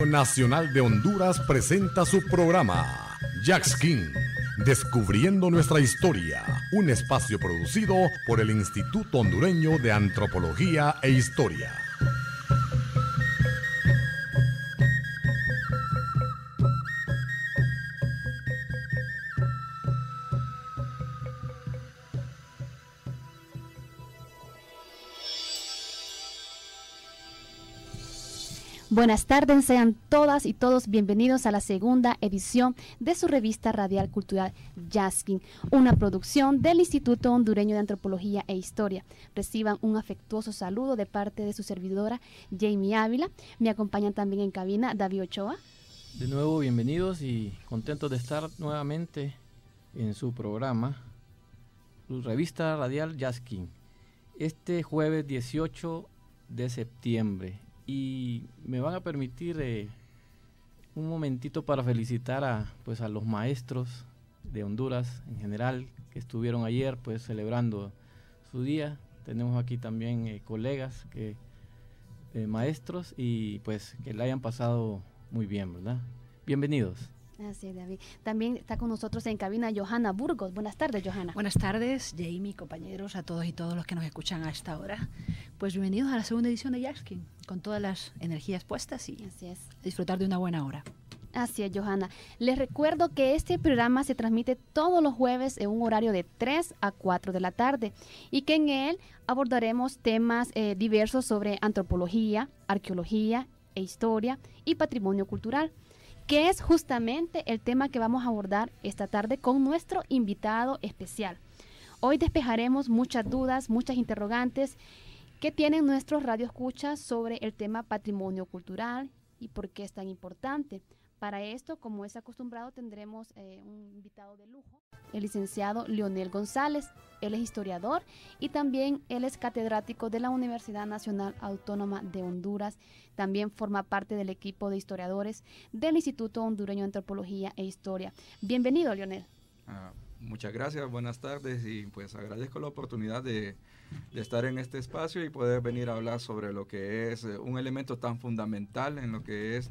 Nacional de Honduras presenta su programa Jackskin, Descubriendo Nuestra Historia, un espacio producido por el Instituto Hondureño de Antropología e Historia. Buenas tardes, sean todas y todos bienvenidos a la segunda edición de su revista radial cultural Jackskin, una producción del Instituto Hondureño de Antropología e Historia. Reciban un afectuoso saludo de parte de su servidora Jamie Ávila. Me acompañan también en cabina David Ochoa. De nuevo, bienvenidos y contentos de estar nuevamente en su programa, su revista radial Jackskin, este jueves 18 de septiembre. Y me van a permitir un momentito para felicitar a los maestros de Honduras en general que estuvieron ayer celebrando su día. Tenemos aquí también colegas maestros y que la hayan pasado muy bien, ¿verdad? Bienvenidos. Así, David. También está con nosotros en cabina Johanna Burgos. Buenas tardes, Johanna. Buenas tardes, Jamie, compañeros, a todos y todos los que nos escuchan a esta hora. Pues bienvenidos a la segunda edición de Jackskin, con todas las energías puestas y así es, disfrutar de una buena hora. Así es, Johanna. Les recuerdo que este programa se transmite todos los jueves en un horario de 3 a 4 de la tarde y que en él abordaremos temas diversos sobre antropología, arqueología e historia y patrimonio cultural, que es justamente el tema que vamos a abordar esta tarde con nuestro invitado especial. Hoy despejaremos muchas dudas, muchas interrogantes que tienen nuestros radioescuchas sobre el tema patrimonio cultural y por qué es tan importante. Para esto, como es acostumbrado, tendremos un invitado de lujo, el licenciado Leonel González. Él es historiador y también él es catedrático de la Universidad Nacional Autónoma de Honduras. También forma parte del equipo de historiadores del Instituto Hondureño de Antropología e Historia. Bienvenido, Leonel. Muchas gracias, buenas tardes y agradezco la oportunidad de estar en este espacio y poder venir a hablar sobre lo que es un elemento tan fundamental en lo que es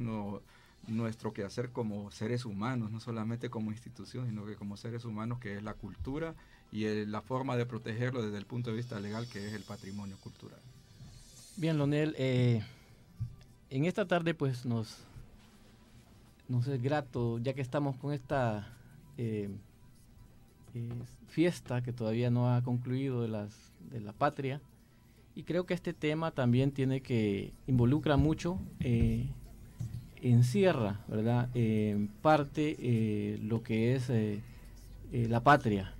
nuestro quehacer como seres humanos, no solamente como institución, sino que como seres humanos, que es la cultura y la forma de protegerlo desde el punto de vista legal, que es el patrimonio cultural. Bien, Leonel, en esta tarde nos es grato, ya que estamos con esta fiesta que todavía no ha concluido de la patria, y creo que este tema también involucra mucho, encierra, ¿verdad? Parte lo que es la patria,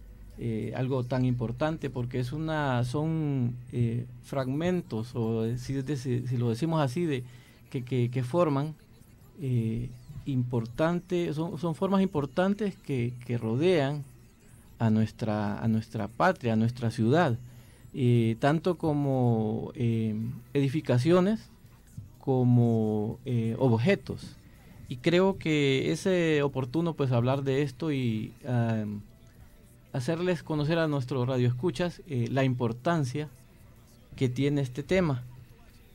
algo tan importante porque son fragmentos, o si lo decimos así, que forman son formas importantes que rodean a nuestra patria, a nuestra ciudad, tanto como edificaciones como objetos. Y creo que es oportuno hablar de esto y hacerles conocer a nuestros radioescuchas la importancia que tiene este tema.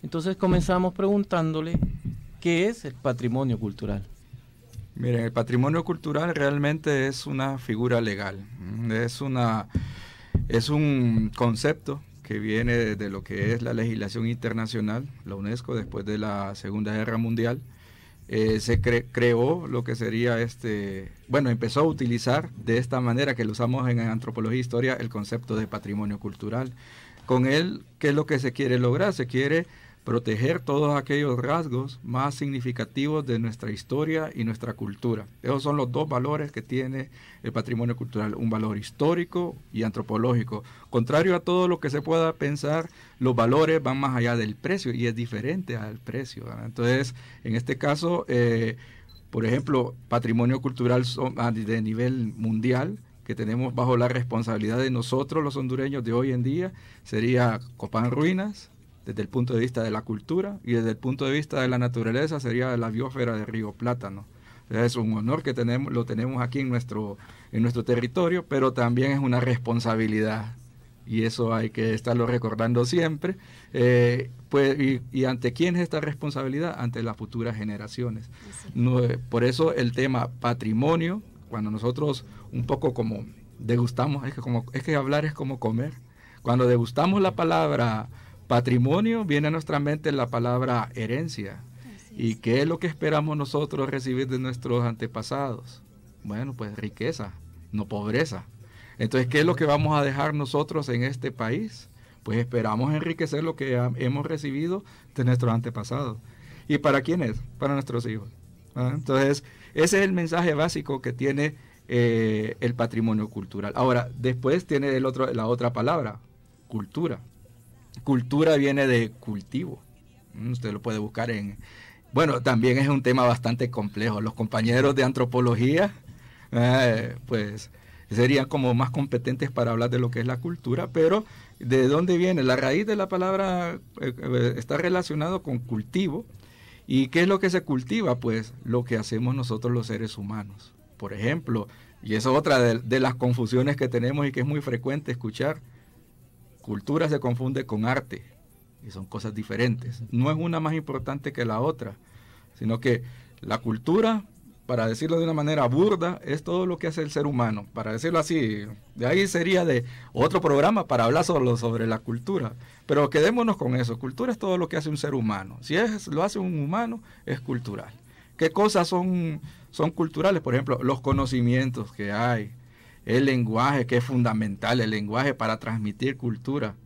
Entonces comenzamos preguntándole ¿qué es el patrimonio cultural? Miren, el patrimonio cultural realmente es una figura legal, es un concepto que viene de lo que es la legislación internacional. La UNESCO, después de la Segunda Guerra Mundial, se creó lo que sería empezó a utilizar de esta manera que lo usamos en antropología e historia, el concepto de patrimonio cultural. Con él, ¿qué es lo que se quiere lograr? Se quiere proteger todos aquellos rasgos más significativos de nuestra historia y nuestra cultura. Esos son los dos valores que tiene el patrimonio cultural, un valor histórico y antropológico. Contrario a todo lo que se pueda pensar, los valores van más allá del precio y es diferente al precio, ¿verdad? Entonces, en este caso, por ejemplo, patrimonio cultural de nivel mundial, que tenemos bajo la responsabilidad de nosotros los hondureños de hoy en día, sería Copán Ruinas, desde el punto de vista de la cultura, y desde el punto de vista de la naturaleza sería la biosfera de Río Plátano. Es un honor que lo tenemos aquí en nuestro territorio, pero también es una responsabilidad y eso hay que estarlo recordando siempre. Pues, y ante quién es esta responsabilidad, ante las futuras generaciones. No, por eso el tema patrimonio, cuando nosotros un poco como degustamos, es que hablar es como comer. Cuando degustamos la palabra patrimonio, viene a nuestra mente la palabra herencia. ¿Y qué es lo que esperamos nosotros recibir de nuestros antepasados? Bueno, pues riqueza, no pobreza. Entonces, ¿qué es lo que vamos a dejar nosotros en este país? Pues esperamos enriquecer lo que hemos recibido de nuestros antepasados. ¿Y para quién es? Para nuestros hijos. Entonces, ese es el mensaje básico que tiene el patrimonio cultural. Ahora, después tiene la otra palabra, cultura. Cultura viene de cultivo. Usted lo puede buscar en... Bueno, también es un tema bastante complejo. Los compañeros de antropología, pues serían como más competentes para hablar de lo que es la cultura, pero ¿de dónde viene? La raíz de la palabra está relacionado con cultivo. ¿Y qué es lo que se cultiva? Pues lo que hacemos nosotros los seres humanos. Por ejemplo, y eso es otra de las confusiones que tenemos y que es muy frecuente escuchar, cultura se confunde con arte, y son cosas diferentes. No es una más importante que la otra, sino que la cultura, para decirlo de una manera burda, es todo lo que hace el ser humano. Para decirlo así, de ahí sería de otro programa para hablar sobre la cultura. Pero quedémonos con eso. Cultura es todo lo que hace un ser humano. Si lo hace un humano, es cultural. ¿Qué cosas son culturales? Por ejemplo, los conocimientos que hay, el lenguaje, que es fundamental, el lenguaje para transmitir cultura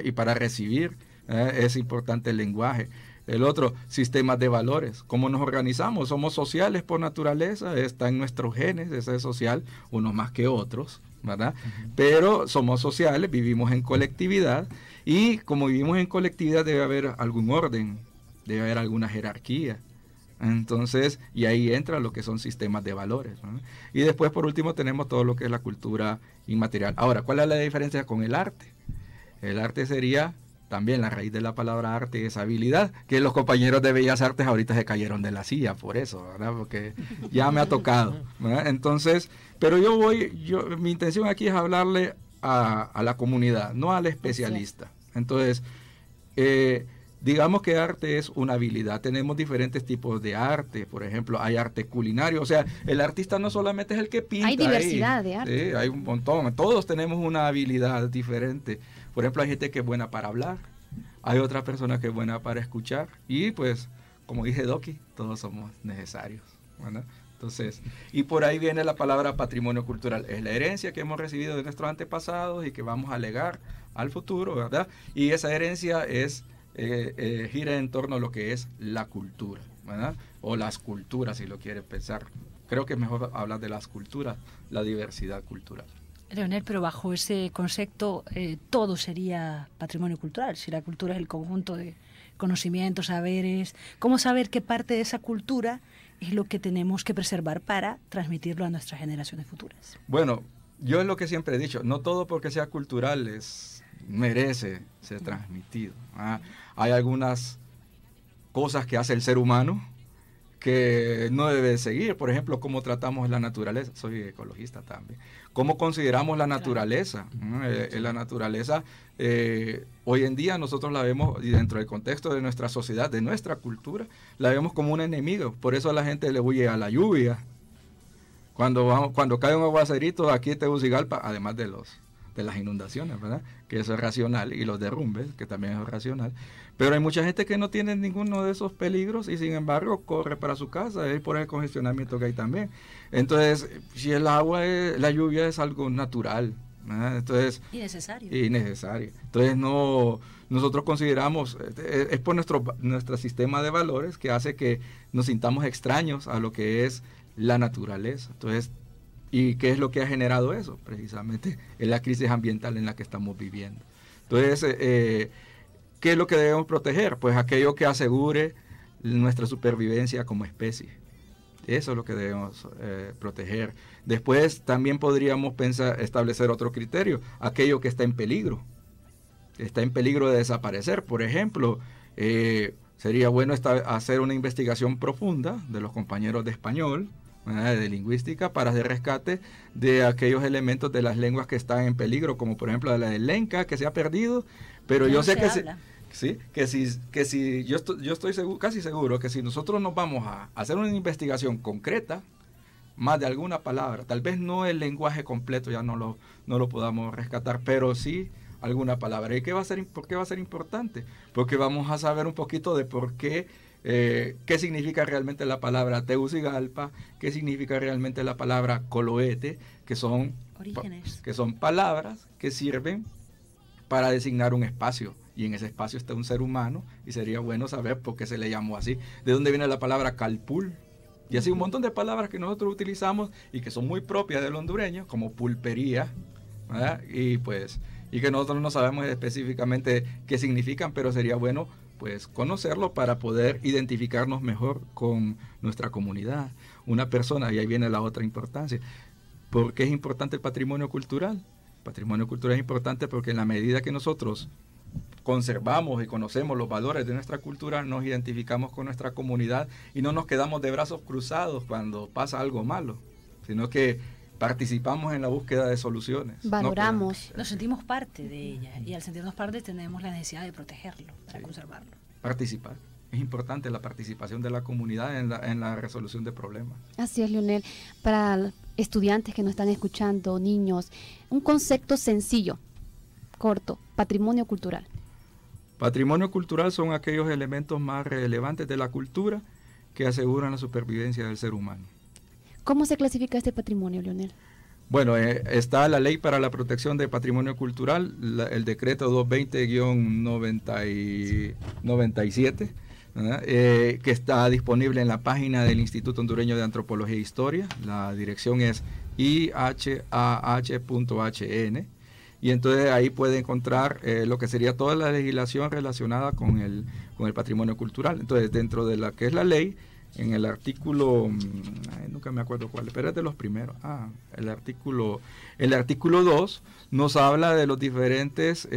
y para recibir. Es importante el lenguaje. El otro, sistemas de valores. ¿Cómo nos organizamos? Somos sociales por naturaleza, está en nuestros genes, ese es social, unos más que otros, ¿verdad? Pero somos sociales, vivimos en colectividad, y como vivimos en colectividad debe haber algún orden, debe haber alguna jerarquía. Entonces, y ahí entra lo que son sistemas de valores, ¿no? Y después, por último, tenemos todo lo que es la cultura inmaterial. Ahora, ¿cuál es la diferencia con el arte? El arte sería... También la raíz de la palabra arte es habilidad, que los compañeros de Bellas Artes ahorita se cayeron de la silla por eso, ¿verdad? Porque ya me ha tocado, ¿verdad? Entonces, pero mi intención aquí es hablarle a la comunidad, no al especialista. Entonces, digamos que arte es una habilidad. Tenemos diferentes tipos de arte. Por ejemplo, hay arte culinario. O sea, el artista no solamente es el que pinta. Hay diversidad de arte. Sí, hay un montón. Todos tenemos una habilidad diferente. Por ejemplo, hay gente que es buena para hablar. Hay otra persona que es buena para escuchar. Y pues, como dije Doki, todos somos necesarios, ¿verdad? Entonces, y por ahí viene la palabra patrimonio cultural. Es la herencia que hemos recibido de nuestros antepasados y que vamos a legar al futuro, ¿verdad? Y esa herencia gira en torno a lo que es la cultura, ¿verdad? O las culturas, si lo quiere pensar. Creo que es mejor hablar de las culturas, la diversidad cultural. Leonel, pero bajo ese concepto todo sería patrimonio cultural. Si la cultura es el conjunto de conocimientos, saberes, ¿cómo saber qué parte de esa cultura es lo que tenemos que preservar para transmitirlo a nuestras generaciones futuras? Bueno, yo es lo que siempre he dicho, no todo porque sea cultural merece ser transmitido. Hay algunas cosas que hace el ser humano que no debe seguir. Por ejemplo, cómo tratamos la naturaleza. Soy ecologista también. Cómo consideramos la naturaleza. La naturaleza, hoy en día nosotros la vemos, y dentro del contexto de nuestra sociedad, de nuestra cultura, la vemos como un enemigo. Por eso a la gente le huye a la lluvia. Cuando cae un aguacerito aquí en Tegucigalpa, además de las inundaciones, ¿verdad? Que eso es racional, y los derrumbes, que también es racional. Pero hay mucha gente que no tiene ninguno de esos peligros y sin embargo corre para su casa, es por el congestionamiento que hay también. Entonces, si el agua, la lluvia es algo natural, ¿verdad? Entonces, innecesario. Entonces, nosotros consideramos, es por nuestro sistema de valores que hace que nos sintamos extraños a lo que es la naturaleza. Entonces, ¿y qué es lo que ha generado eso? Precisamente es la crisis ambiental en la que estamos viviendo. Entonces, ¿qué es lo que debemos proteger? Pues aquello que asegure nuestra supervivencia como especie. Eso es lo que debemos proteger. Después también podríamos establecer otro criterio, aquello que está en peligro de desaparecer. Por ejemplo, sería bueno hacer una investigación profunda de los compañeros de español, de lingüística para hacer rescate de aquellos elementos de las lenguas que están en peligro, como por ejemplo la del lenca, que se ha perdido, pero yo sé que si yo estoy casi seguro que si nosotros nos vamos a hacer una investigación concreta, más de alguna palabra, tal vez no el lenguaje completo ya no lo podamos rescatar, pero sí alguna palabra. ¿Y por qué va a ser importante? Porque vamos a saber un poquito de por qué, qué significa realmente la palabra Tegucigalpa, qué significa realmente la palabra Coloete, que son palabras que sirven para designar un espacio. Y en ese espacio está un ser humano, y sería bueno saber por qué se le llamó así. ¿De dónde viene la palabra calpul? Y así un montón de palabras que nosotros utilizamos y que son muy propias del hondureño, como pulpería, ¿verdad? Y que nosotros no sabemos específicamente qué significan, pero sería bueno pues conocerlo para poder identificarnos mejor con nuestra comunidad. Una persona, y ahí viene la otra importancia. ¿Por qué es importante el patrimonio cultural? El patrimonio cultural es importante porque en la medida que nosotros conservamos y conocemos los valores de nuestra cultura, nos identificamos con nuestra comunidad y no nos quedamos de brazos cruzados cuando pasa algo malo, sino que participamos en la búsqueda de soluciones. Valoramos. Nos sentimos parte de ella, y al sentirnos parte tenemos la necesidad de protegerlo, para conservarlo. Participar. Es importante la participación de la comunidad en la resolución de problemas. Así es, Leonel. Para estudiantes que nos están escuchando, niños, un concepto sencillo, corto: patrimonio cultural. Patrimonio cultural son aquellos elementos más relevantes de la cultura que aseguran la supervivencia del ser humano. ¿Cómo se clasifica este patrimonio, Leonel? Bueno, está la Ley para la Protección del Patrimonio Cultural, el decreto 220-97, que está disponible en la página del Instituto Hondureño de Antropología e Historia. La dirección es ihah.hn. Y entonces ahí puede encontrar lo que sería toda la legislación relacionada con el patrimonio cultural. Entonces, dentro de la que es la ley, en el artículo, nunca me acuerdo cuál, pero es de los primeros. El artículo 2 nos habla de los diferentes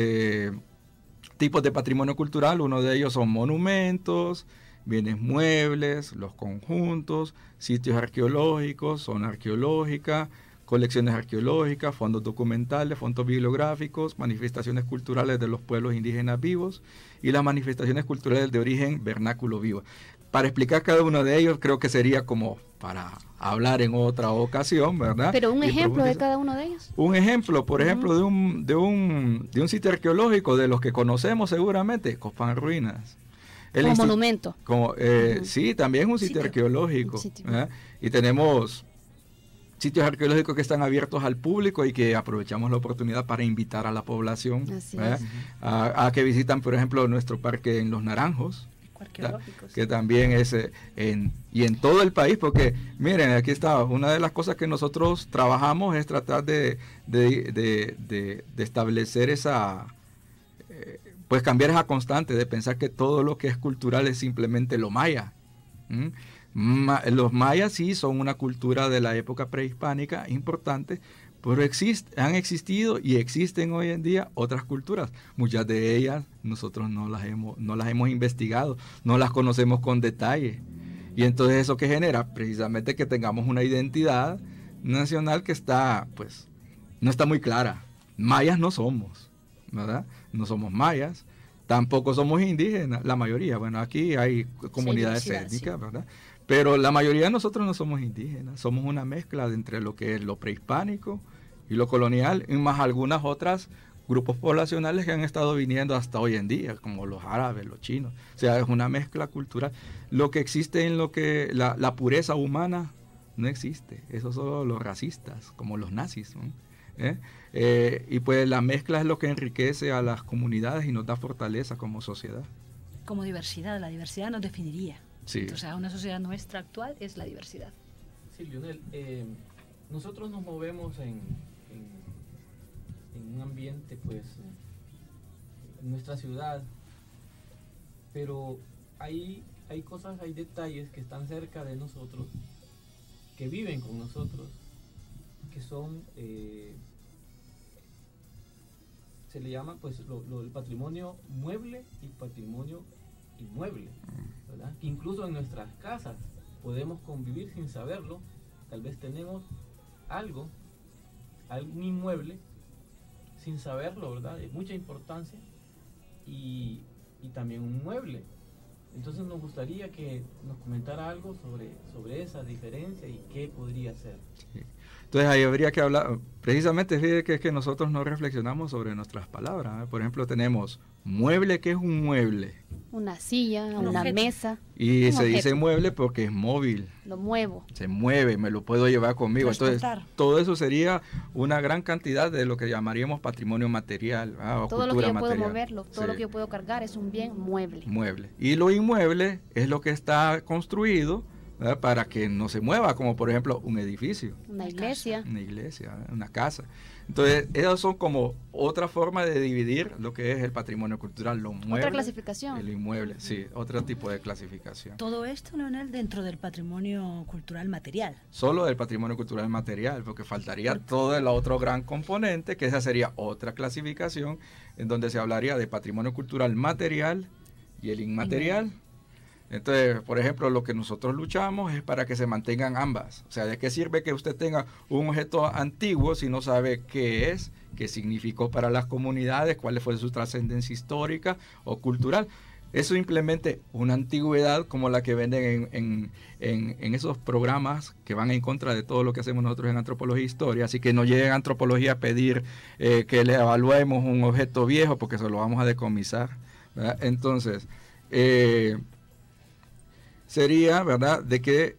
tipos de patrimonio cultural. Uno de ellos son monumentos, bienes muebles, los conjuntos, sitios arqueológicos, zona arqueológica, colecciones arqueológicas, fondos documentales, fondos bibliográficos, manifestaciones culturales de los pueblos indígenas vivos y las manifestaciones culturales de origen vernáculo vivo. Para explicar cada uno de ellos, creo que sería como para hablar en otra ocasión, ¿verdad? Pero un ejemplo de cada uno de ellos. Un ejemplo, por ejemplo, de un sitio arqueológico de los que conocemos seguramente, Copán Ruinas. Como monumento. Sí, también es un sitio arqueológico. Y tenemos sitios arqueológicos que están abiertos al público y que aprovechamos la oportunidad para invitar a la población a que visitan, por ejemplo, nuestro parque en Los Naranjos, que también es en todo el país, porque miren, aquí está, una de las cosas que nosotros trabajamos es tratar de establecer esa, pues cambiar esa constante de pensar que todo lo que es cultural es simplemente lo maya. Los mayas sí son una cultura de la época prehispánica importante, pero han existido y existen hoy en día otras culturas. Muchas de ellas nosotros no las hemos investigado, no las conocemos con detalle. Y entonces eso que genera precisamente que tengamos una identidad nacional que está, pues, no está muy clara. Mayas no somos, ¿verdad? No somos mayas, tampoco somos indígenas, la mayoría. Bueno, aquí hay comunidades étnicas, ¿verdad? Pero la mayoría de nosotros no somos indígenas, somos una mezcla entre lo que es lo prehispánico y lo colonial, y más algunas otras grupos poblacionales que han estado viniendo hasta hoy en día, como los árabes, los chinos. O sea, es una mezcla cultural. Lo que existe en lo que la pureza humana no existe, eso solo los racistas, como los nazis, ¿no? Y pues la mezcla es lo que enriquece a las comunidades y nos da fortaleza como sociedad. Como diversidad, la diversidad nos definiría. Sí. Entonces, una sociedad nuestra actual es la diversidad. Sí, Leonel, nosotros nos movemos en un ambiente, pues, en nuestra ciudad, pero hay cosas, hay detalles que están cerca de nosotros, que viven con nosotros, que son, se le llama, pues, el patrimonio mueble y patrimonio inmueble, ¿verdad? Incluso en nuestras casas podemos convivir sin saberlo, tal vez tenemos algo, algún inmueble, sin saberlo, ¿verdad? De mucha importancia, y también un mueble. Entonces nos gustaría que nos comentara algo sobre esa diferencia y qué podría ser. Sí. Entonces ahí habría que hablar, precisamente fíjate que es que nosotros no reflexionamos sobre nuestras palabras, ¿eh? Por ejemplo, tenemos mueble, ¿qué es un mueble? Una silla, una mesa. Y un se dice objeto. Mueble porque es móvil. Lo muevo. Se mueve, me lo puedo llevar conmigo. Entonces, todo eso sería una gran cantidad de lo que llamaríamos patrimonio material, o Todo lo que cultura yo material. puedo moverlo, todo lo Sí. que yo puedo cargar es un bien mueble. Mueble. Y lo inmueble es lo que está construido, ¿verdad?, para que no se mueva, como por ejemplo un edificio, Una iglesia. una casa. Entonces, esas son como otra forma de dividir lo que es el patrimonio cultural, lo mueble, Otra clasificación. el inmueble, sí, otro tipo de clasificación. Todo esto, Leonel, dentro del patrimonio cultural material. Solo del patrimonio cultural material, porque faltaría todo el otro gran componente, que esa sería otra clasificación, en donde se hablaría de patrimonio cultural material y el inmaterial. Entonces, por ejemplo, lo que nosotros luchamos es para que se mantengan ambas. O sea, ¿de qué sirve que usted tenga un objeto antiguo si no sabe qué es, qué significó para las comunidades, cuál fue su trascendencia histórica o cultural? Es simplemente una antigüedad como la que venden en esos programas que van en contra de todo lo que hacemos nosotros en antropología e historia. Así que no lleguen a antropología a pedir que le evaluemos un objeto viejo porque se lo vamos a decomisar, ¿verdad? Entonces, sería, ¿verdad?, de que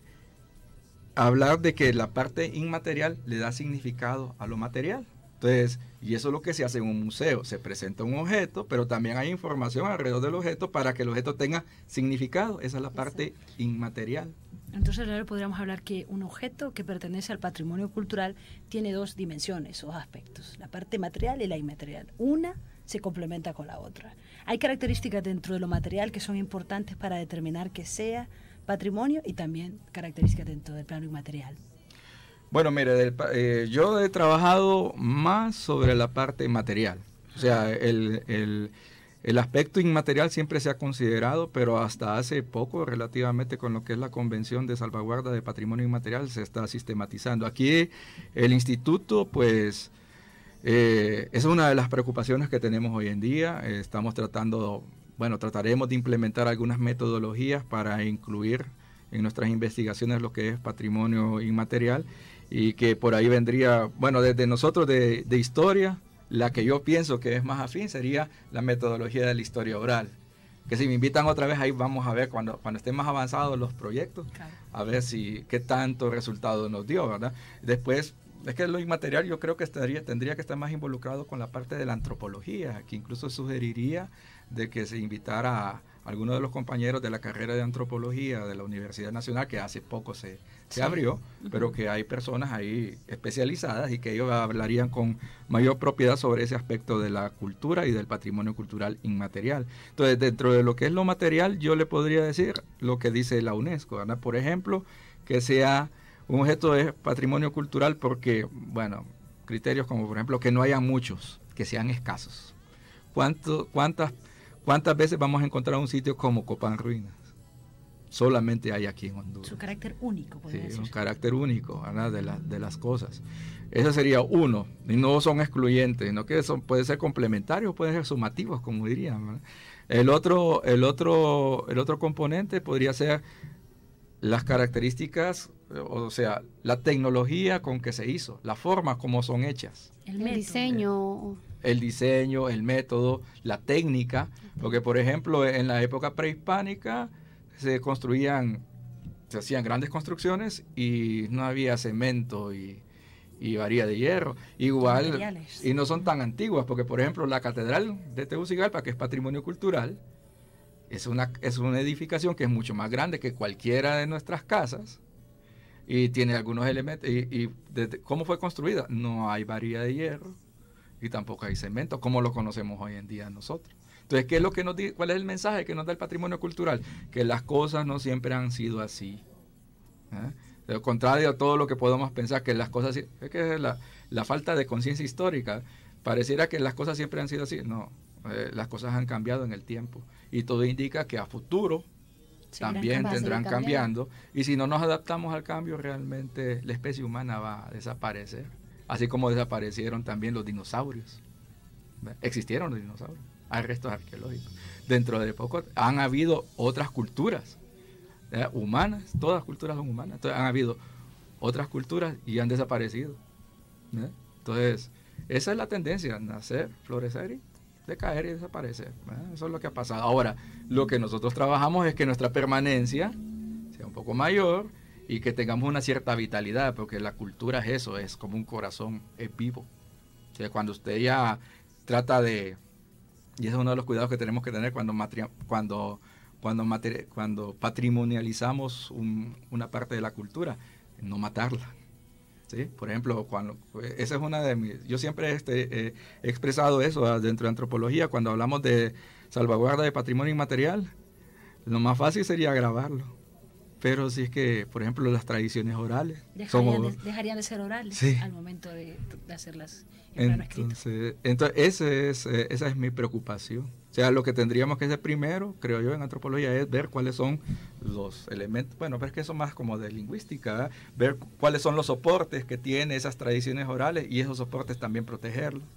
hablar de que la parte inmaterial le da significado a lo material. Entonces, y eso es lo que se hace en un museo. Se presenta un objeto, pero también hay información alrededor del objeto para que el objeto tenga significado. Esa es la parte inmaterial. Entonces, ahora podríamos hablar que un objeto que pertenece al patrimonio cultural tiene dos dimensiones, dos aspectos, la parte material y la inmaterial. Una se complementa con la otra. Hay características dentro de lo material que son importantes para determinar que sea patrimonio y también características dentro del plano inmaterial. Bueno, mire, yo he trabajado más sobre la parte material. O sea, el aspecto inmaterial siempre se ha considerado, pero hasta hace poco, relativamente con lo que es la Convención de Salvaguarda de Patrimonio Inmaterial, se está sistematizando. Aquí el instituto, pues, es una de las preocupaciones que tenemos hoy en día. Estamos trataremos de implementar algunas metodologías para incluir en nuestras investigaciones lo que es patrimonio inmaterial, y que por ahí vendría, bueno, desde nosotros de historia, la que yo pienso que es más afín sería la metodología de la historia oral, que si me invitan otra vez ahí vamos a ver cuando estén más avanzados los proyectos, claro, a ver qué tanto resultado nos dio, ¿verdad? Después, es que lo inmaterial yo creo que tendría que estar más involucrado con la parte de la antropología, que incluso sugeriría de que se invitara a algunos de los compañeros de la carrera de antropología de la Universidad Nacional, que hace poco se abrió, pero que hay personas ahí especializadas y que ellos hablarían con mayor propiedad sobre ese aspecto de la cultura y del patrimonio cultural inmaterial. Entonces, dentro de lo que es lo material, yo le podría decir lo que dice la UNESCO, ¿verdad? Por ejemplo, que sea un objeto de patrimonio cultural porque, bueno, criterios como por ejemplo que no haya muchos, que sean escasos. ¿Cuántas veces vamos a encontrar un sitio como Copán Ruinas? Solamente hay aquí en Honduras. Su carácter único, podría decir. Un carácter único, ¿verdad?, de las cosas. Eso sería uno, y no son excluyentes, sino que pueden ser complementarios, pueden ser sumativos, como dirían, ¿verdad? El otro componente podría ser las características, o sea, la tecnología con que se hizo, la forma como son hechas. El diseño. El diseño, el método, la técnica, porque por ejemplo en la época prehispánica se hacían grandes construcciones y no había cemento y varilla de hierro. Igual, y no son tan antiguas, porque por ejemplo la Catedral de Tegucigalpa, que es patrimonio cultural, es una edificación que es mucho más grande que cualquiera de nuestras casas y tiene algunos elementos. ¿Cómo fue construida? No hay varilla de hierro y tampoco hay cemento, como lo conocemos hoy en día nosotros. Entonces, ¿qué es lo que cuál es el mensaje que nos da el patrimonio cultural? Que las cosas no siempre han sido así. De lo contrario a todo lo que podemos pensar, que las cosas, es que la falta de conciencia histórica, pareciera que las cosas siempre han sido así. No, las cosas han cambiado en el tiempo y todo indica que a futuro también tendrán cambiando. Y si no nos adaptamos al cambio, realmente la especie humana va a desaparecer. Así como desaparecieron también los dinosaurios. Existieron los dinosaurios, hay restos arqueológicos. Dentro de poco han habido otras culturas humanas, todas culturas son humanas, entonces han habido otras culturas y han desaparecido. Entonces, esa es la tendencia, nacer, florecer y decaer y desaparecer. Eso es lo que ha pasado. Ahora, lo que nosotros trabajamos es que nuestra permanencia sea un poco mayor y que tengamos una cierta vitalidad, porque la cultura es eso, es como un corazón, es vivo. O sea, cuando usted ya trata de, y ese es uno de los cuidados que tenemos que tener cuando patrimonializamos una parte de la cultura, no matarla. ¿Sí? Por ejemplo, esa es una de mis, yo siempre he expresado eso dentro de antropología, cuando hablamos de salvaguarda de patrimonio inmaterial, lo más fácil sería grabarlo. Pero si es que, por ejemplo, las tradiciones orales dejarían de ser orales, sí, al momento de hacerlas en plano escrito. Entonces esa es mi preocupación. O sea, lo que tendríamos que hacer primero, creo yo, en antropología es ver cuáles son los elementos, bueno, pero es que eso más como de lingüística, ver cuáles son los soportes que tiene esas tradiciones orales y esos soportes también protegerlos.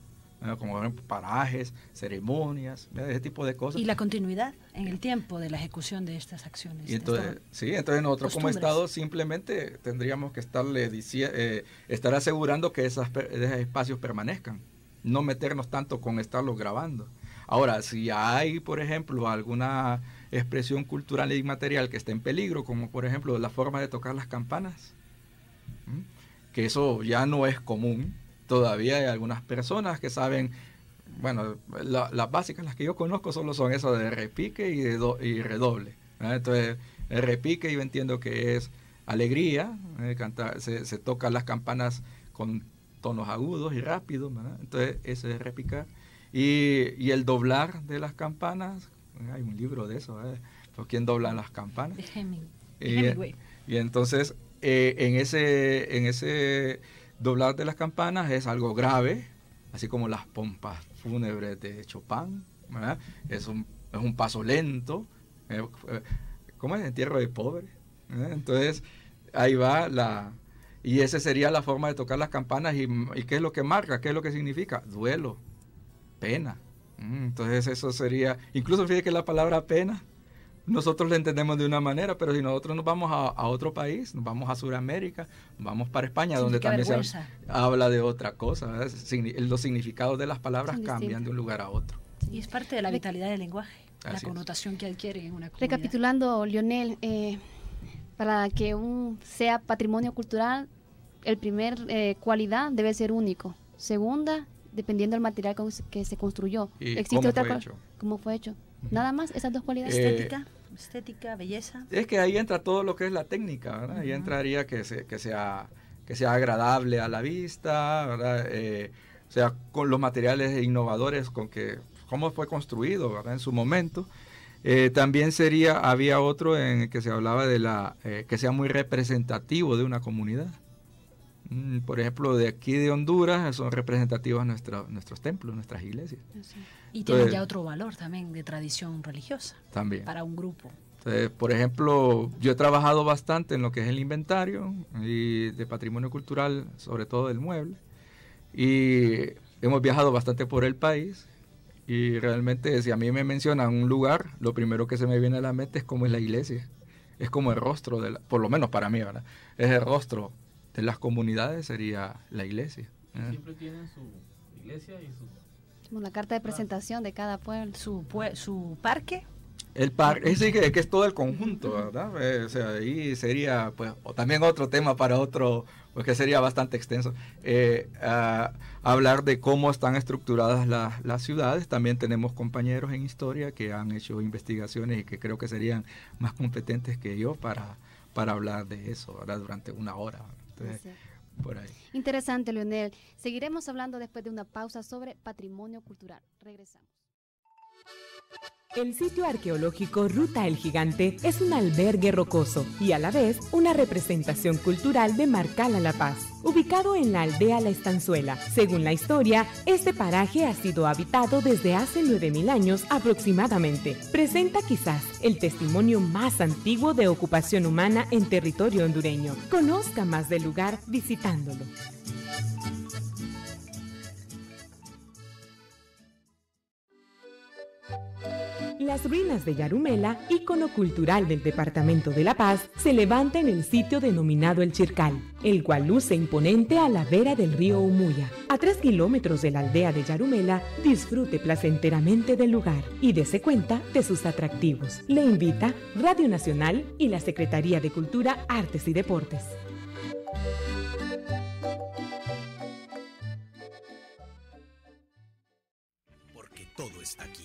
Como por ejemplo, parajes, ceremonias, ese tipo de cosas. Y la continuidad en el tiempo de la ejecución de estas acciones. Y entonces, entonces nosotros como Estado simplemente tendríamos que estar asegurando que esos espacios permanezcan, no meternos tanto con estarlos grabando. Ahora, si hay, por ejemplo, alguna expresión cultural e inmaterial que esté en peligro, como por ejemplo la forma de tocar las campanas, que eso ya no es común. Todavía hay algunas personas que saben, bueno, las básicas, las que yo conozco solo son eso de repique y redoble. Entonces, el repique yo entiendo que es alegría, se tocan las campanas con tonos agudos y rápidos, ¿verdad? Entonces, eso es repicar. Y el doblar de las campanas, hay un libro de eso, ¿por quién dobla las campanas? De Hemingway. Y entonces, en ese doblar de las campanas es algo grave, así como las pompas fúnebres de Chopin, ¿verdad? Es un paso lento, ¿cómo es? Entierro de pobre. Entonces, ahí va y esa sería la forma de tocar las campanas. ¿Y qué es lo que marca? ¿Qué es lo que significa? Duelo, pena. Entonces, eso sería, incluso fíjate que la palabra pena, nosotros la entendemos de una manera, pero si nosotros nos vamos a otro país, nos vamos a Sudamérica, vamos para España, donde también se habla de otra cosa, ¿verdad? Los significados de las palabras cambian de un lugar a otro. Y es parte de la vitalidad del lenguaje, la connotación que adquiere en una comunidad. Recapitulando, Lionel, para que sea patrimonio cultural, el primer cualidad debe ser único. Segunda, dependiendo del material que se construyó. ¿Y ¿Existe otra cosa? ¿Cómo fue hecho? Nada más, esas dos cualidades. Estética, belleza. Es que ahí entra todo lo que es la técnica, ¿verdad? Ahí entraría que sea agradable a la vista, ¿verdad? O sea, con los materiales innovadores, cómo fue construido, ¿verdad? En su momento. También había otro en el que se hablaba de que sea muy representativo de una comunidad. Por ejemplo, de aquí de Honduras son representativos nuestros templos, nuestras iglesias. Sí. Y tienen ya otro valor también de tradición religiosa también para un grupo. Entonces, por ejemplo, yo he trabajado bastante en lo que es el inventario y de patrimonio cultural, sobre todo del mueble, y hemos viajado bastante por el país. Y realmente, si a mí me mencionan un lugar, lo primero que se me viene a la mente es cómo es la iglesia. Es como el rostro, por lo menos para mí, ¿verdad? Es el rostro de las comunidades, sería la iglesia. Siempre tienen su iglesia y como la carta de presentación de cada pueblo. Su parque. El parque, sí, que es todo el conjunto, ¿verdad? O sea, ahí sería, pues, o también otro tema para otro, porque sería bastante extenso. Hablar de cómo están estructuradas las ciudades. También tenemos compañeros en historia que han hecho investigaciones y que creo que serían más competentes que yo para hablar de eso, ¿verdad? Durante una hora. Entonces, por ahí. Interesante, Lionel. Seguiremos hablando después de una pausa sobre patrimonio cultural. Regresamos. El sitio arqueológico Ruta El Gigante es un albergue rocoso y a la vez una representación cultural de Marcala La Paz. Ubicado en la aldea La Estanzuela, según la historia, este paraje ha sido habitado desde hace 9.000 años aproximadamente. Presenta quizás el testimonio más antiguo de ocupación humana en territorio hondureño. Conozca más del lugar visitándolo. Las ruinas de Yarumela, ícono cultural del departamento de La Paz, se levanta en el sitio denominado El Chircal, el cual luce imponente a la vera del río Umuya. A 3 kilómetros de la aldea de Yarumela, disfrute placenteramente del lugar y dése cuenta de sus atractivos. Le invita Radio Nacional y la Secretaría de Cultura, Artes y Deportes. Porque todo está aquí.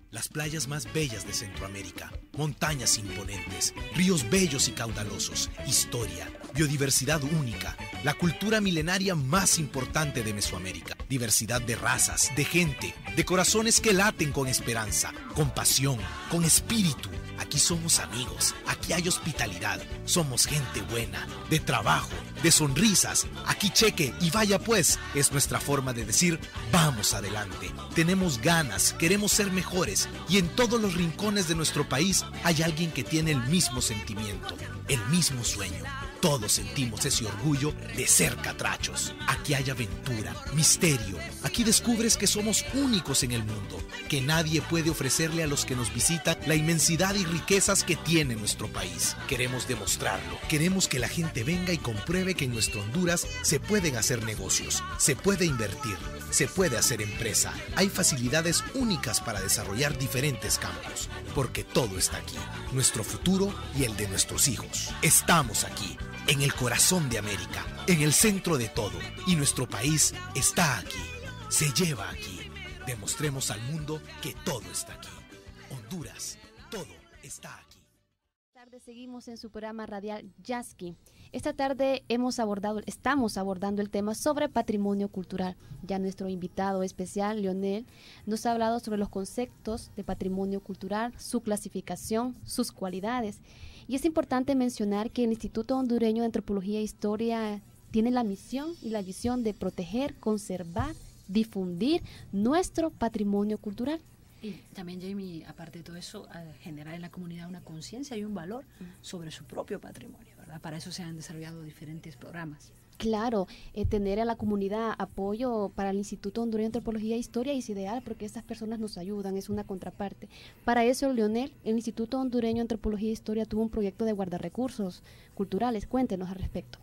Las playas más bellas de Centroamérica, montañas imponentes, ríos bellos y caudalosos, historia, biodiversidad única, la cultura milenaria más importante de Mesoamérica, diversidad de razas, de gente, de corazones que laten con esperanza, con pasión, con espíritu. Aquí somos amigos, aquí hay hospitalidad, somos gente buena, de trabajo, de sonrisas. Aquí cheque y vaya pues, es nuestra forma de decir, vamos adelante. Tenemos ganas, queremos ser mejores y en todos los rincones de nuestro país hay alguien que tiene el mismo sentimiento, el mismo sueño. Todos sentimos ese orgullo de ser catrachos. Aquí hay aventura, misterio. Aquí descubres que somos únicos en el mundo, que nadie puede ofrecerle a los que nos visitan la inmensidad y riquezas que tiene nuestro país. Queremos demostrarlo. Queremos que la gente venga y compruebe que en nuestro Honduras se pueden hacer negocios, se puede invertir, se puede hacer empresa. Hay facilidades únicas para desarrollar diferentes campos, porque todo está aquí. Nuestro futuro y el de nuestros hijos. Estamos aquí, en el corazón de América, en el centro de todo, y nuestro país está aquí, se lleva aquí. Demostremos al mundo que todo está aquí. Honduras, todo está aquí. Esta tarde seguimos en su programa radial Yasky. Esta tarde estamos abordando el tema sobre patrimonio cultural. Ya nuestro invitado especial, Leonel, nos ha hablado sobre los conceptos de patrimonio cultural, su clasificación, sus cualidades. Y es importante mencionar que el Instituto Hondureño de Antropología e Historia tiene la misión y la visión de proteger, conservar, difundir nuestro patrimonio cultural. Y también, Jamie, aparte de todo eso, generar en la comunidad una conciencia y un valor sobre su propio patrimonio, ¿verdad? Para eso se han desarrollado diferentes programas. Claro, tener a la comunidad apoyo para el Instituto Hondureño de Antropología e Historia es ideal porque estas personas nos ayudan, es una contraparte. Para eso, Leonel, el Instituto Hondureño de Antropología e Historia tuvo un proyecto de guardarrecursos culturales. Cuéntenos al respecto.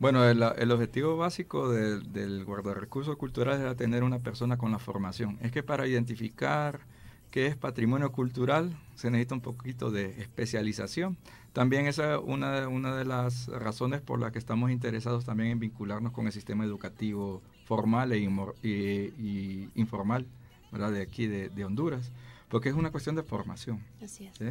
Bueno, el objetivo básico del guardarrecursos culturales era tener una persona con la formación. Es que para identificar qué es patrimonio cultural se necesita un poquito de especialización. También esa es una de las razones por las que estamos interesados también en vincularnos con el sistema educativo formal y informal, ¿verdad? De aquí, de Honduras, porque es una cuestión de formación. Así es. ¿Sí?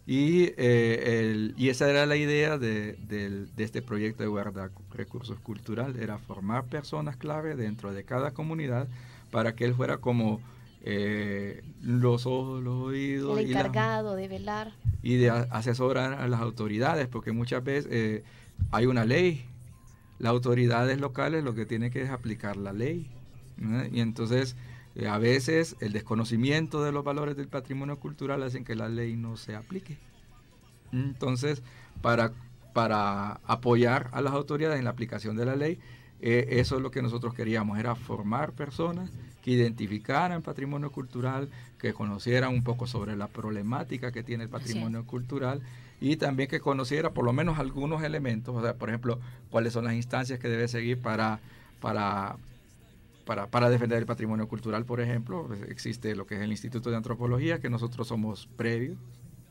Y esa era la idea de este proyecto de guardar recursos culturales, era formar personas clave dentro de cada comunidad para que él fuera como los ojos, los oídos. El encargado de velar. Y de asesorar a las autoridades, porque muchas veces hay una ley, las autoridades locales lo que tienen que es aplicar la ley, ¿no? Y entonces a veces el desconocimiento de los valores del patrimonio cultural hacen que la ley no se aplique. Entonces, para apoyar a las autoridades en la aplicación de la ley, eso es lo que nosotros queríamos, era formar personas que identificaran patrimonio cultural, que conocieran un poco sobre la problemática que tiene el patrimonio cultural y también que conociera por lo menos algunos elementos, o sea, por ejemplo, cuáles son las instancias que debe seguir para defender el patrimonio cultural. Por ejemplo, existe lo que es el Instituto de Antropología, que nosotros somos previos,